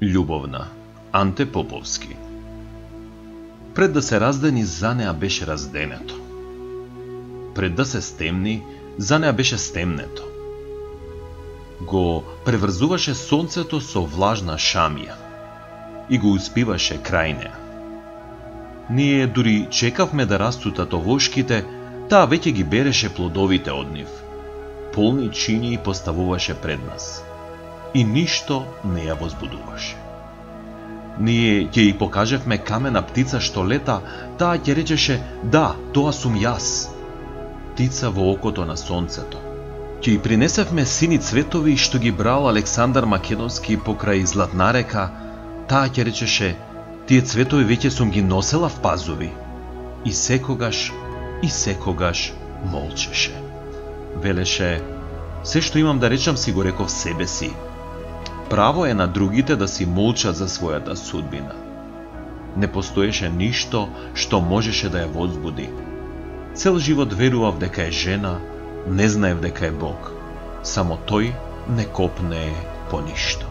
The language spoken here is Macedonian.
Љубовна, Анте Поповски. Пред да се раздени, за неа беше разденето. Пред да се стемни, за неа беше стемнето. Го преврзуваше сонцето со влажна шамија и го успиваше крај неа. Ние дури чекавме да растутат овошките, таа веќе ги береше плодовите од нив. Полни чини поставуваше пред нас. И ништо не ја возбудуваше. Ние ќе ја покажевме камена птица што лета, таа ќе речеше: да, тоа сум јас. Птица во окото на сонцето. Ќе ја принесевме сини цветови што ги брал Александар Македонски покрај Златна река, таа ќе речеше: тие цветови веќе сум ги носела в пазуви. И секогаш молчеше. Велеше: се што имам да речам си го реков себе си. Право е на другите да си молчат за својата судбина. Не постоеше ништо што можеше да ја возбуди. Цел живот верував дека е жена, не знаев дека е Бог. Само тој не копнее по ништо.